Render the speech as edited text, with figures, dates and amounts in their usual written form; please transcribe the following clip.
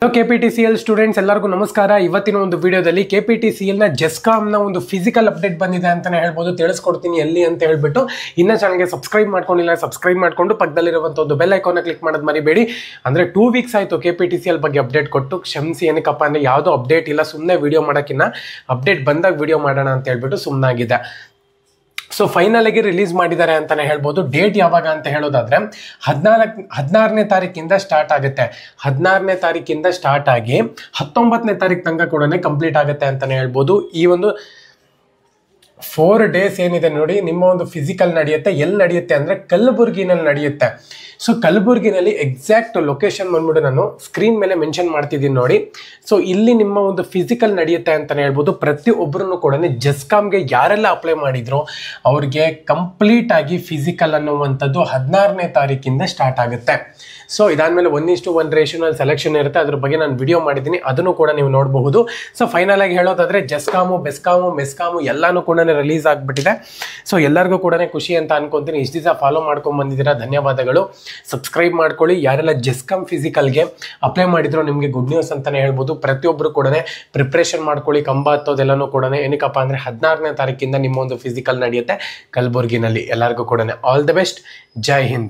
Hello KPTCL students ಎಲ್ಲರಿಗೂ ನಮಸ್ಕಾರ. ಇವತ್ತಿನ ಒಂದು ವಿಡಿಯೋದಲ್ಲಿ KPTCL ನ ಜೆಸ್ಕಾಮ್ ನ ಒಂದು ಫಿಸಿಕಲ್ ಅಪ್ಡೇಟ್ ಬಂದಿದೆ ಅಂತಾನೆ ಹೇಳ್ಬೋದು. ತಿಳಿಸ್ಕೊಡ್ತೀನಿ ಎಲ್ಲಿ ಅಂತ ಹೇಳ್ಬಿಟ್ಟು. ಇನ್ನ ಚಾನಲ್ಗೆ ಸಬ್ಸ್ಕ್ರೈಬ್ ಮಾಡ್ಕೊಂಡಿಲ್ಲ, ಸಬ್ಸ್ಕ್ರೈಬ್ ಮಾಡ್ಕೊಂಡು ಪಕ್ಕದಲ್ಲಿರುವಂತ ಒಂದು ಬೆಲ್ ಐಕಾನ್ ಕ್ಲಿಕ್ ಮಾಡೋದು ಮರಿಬೇಡಿ. ಅಂದ್ರೆ 2 ವೀಕ್ಸ್ ಆಯ್ತು KPTCL ಬಗ್ಗೆ ಅಪ್ಡೇಟ್ ಕೊಟ್ಟು. ಕ್ಷಮಿಸಿ, ಏನಕ್ಕಪ್ಪ ಅಂದ್ರೆ ಯಾವುದೋ ಅಪ್ಡೇಟ್ ಇಲ್ಲ, ಸುಮ್ಮನೆ ವಿಡಿಯೋ ಮಾಡೋಕ್ಕಿಂತ ಅಪ್ಡೇಟ್ ಬಂದಾಗ ವಿಡಿಯೋ ಮಾಡೋಣ ಅಂತ ಹೇಳ್ಬಿಟ್ಟು ಸುಮ್ಮನಾಗಿದೆ. ಸೊ ಫೈನಲ್ ಆಗಿ ರಿಲೀಸ್ ಮಾಡಿದ್ದಾರೆ ಅಂತಾನೆ ಹೇಳ್ಬೋದು. ಡೇಟ್ ಯಾವಾಗ ಅಂತ ಹೇಳೋದಾದ್ರೆ 16ನೇ ತಾರೀಕಿಂದ ಸ್ಟಾರ್ಟ್ ಆಗುತ್ತೆ. 16ನೇ ತಾರೀಕಿಂದ ಸ್ಟಾರ್ಟ್ ಆಗಿ 19ನೇ ತಾರೀಕು ತನಕ ಕೂಡ ಕಂಪ್ಲೀಟ್ ಆಗುತ್ತೆ ಅಂತಾನೆ ಹೇಳ್ಬೋದು. ಈ ಒಂದು 4 ಡೇಸ್ ಏನಿದೆ ನೋಡಿ, ನಿಮ್ಮ ಒಂದು ಫಿಸಿಕಲ್ ನಡೆಯುತ್ತೆ. ಎಲ್ಲಿ ನಡೆಯುತ್ತೆ ಅಂದ್ರೆ ಕಲಬುರ್ಗಿನಲ್ಲಿ ನಡೆಯುತ್ತೆ. ಸೊ ಕಲಬುರ್ಗಿನಲ್ಲಿ ಎಕ್ಸಾಕ್ಟ್ ಲೊಕೇಶನ್ ಬಂದ್ಬಿಟ್ಟು ನಾನು ಸ್ಕ್ರೀನ್ ಮೇಲೆ ಮೆನ್ಷನ್ ಮಾಡ್ತಿದ್ದೀನಿ ನೋಡಿ. ಸೊ ಇಲ್ಲಿ ನಿಮ್ಮ ಒಂದು ಫಿಸಿಕಲ್ ನಡೆಯುತ್ತೆ ಅಂತಾನೆ ಹೇಳ್ಬೋದು. ಪ್ರತಿಯೊಬ್ಬರೂ ಕೂಡ ಜೆಸ್ಕಾಮ್ಗೆ ಯಾರೆಲ್ಲ ಅಪ್ಲೈ ಮಾಡಿದ್ರು ಅವ್ರಿಗೆ ಕಂಪ್ಲೀಟ್ ಆಗಿ ಫಿಸಿಕಲ್ ಅನ್ನುವಂಥದ್ದು 16ನೇ ತಾರೀಕಿಂದ ಸ್ಟಾರ್ಟ್ ಆಗುತ್ತೆ. ಸೊ ಇದಾದ್ಮೇಲೆ 1:1 ರೇಷಿಯೋನಲ್ಲಿ ಸೆಲೆಕ್ಷನ್ ಇರುತ್ತೆ. ಅದ್ರ ಬಗ್ಗೆ ನಾನು ವಿಡಿಯೋ ಮಾಡಿದ್ದೀನಿ, ಅದನ್ನು ಕೂಡ ನೀವು ನೋಡಬಹುದು. ಸೊ ಫೈನಲ್ ಆಗಿ ಹೇಳೋದಾದ್ರೆ ಜೆಸ್ಕಾಮು, ಬೆಸ್ಕಾಮು, ಮೆಸ್ಕಾಮು ಎಲ್ಲಾನು ಕೂಡ ರಿಲೀಸ್ ಆಗಿಬಿಟ್ಟಿದೆ. ಸೊ ಎಲ್ಲರಿಗೂ ಕೂಡ ಖುಷಿ ಅಂತ ಅನ್ಕೊಂತೀನಿ. ಇಷ್ಟು ದಿವಸ ಫಾಲೋ ಮಾಡ್ಕೊಂಡು ಬಂದಿದ್ದೀರಾ, ಧನ್ಯವಾದಗಳು. ಸಬ್ಸ್ಕ್ರೈಬ್ ಮಾಡ್ಕೊಳ್ಳಿ. ಯಾರೆಲ್ಲ ಜೆಸ್ಕಾಮ್ ಫಿಸಿಕಲ್ಗೆ ಅಪ್ಲೈ ಮಾಡಿದ್ರು ನಿಮಗೆ ಗುಡ್ ನ್ಯೂಸ್ ಅಂತಾನೆ ಹೇಳ್ಬೋದು. ಪ್ರತಿಯೊಬ್ಬರು ಕೂಡ ಪ್ರಿಪ್ರೇಷನ್ ಮಾಡ್ಕೊಳ್ಳಿ. ಕಂಬ ಹತ್ತೋದೆಲ್ಲನೂ ಕೂಡ ಏನಕ್ಕಪ್ಪ ಅಂದ್ರೆ 16ನೇ ತಾರೀಕಿಂದ ನಿಮ್ಮ ಒಂದು ಫಿಸಿಕಲ್ ನಡೆಯುತ್ತೆ ಕಲಬುರ್ಗಿನಲ್ಲಿ. ಎಲ್ಲರಿಗೂ ಕೂಡ all the best. Jai Hind.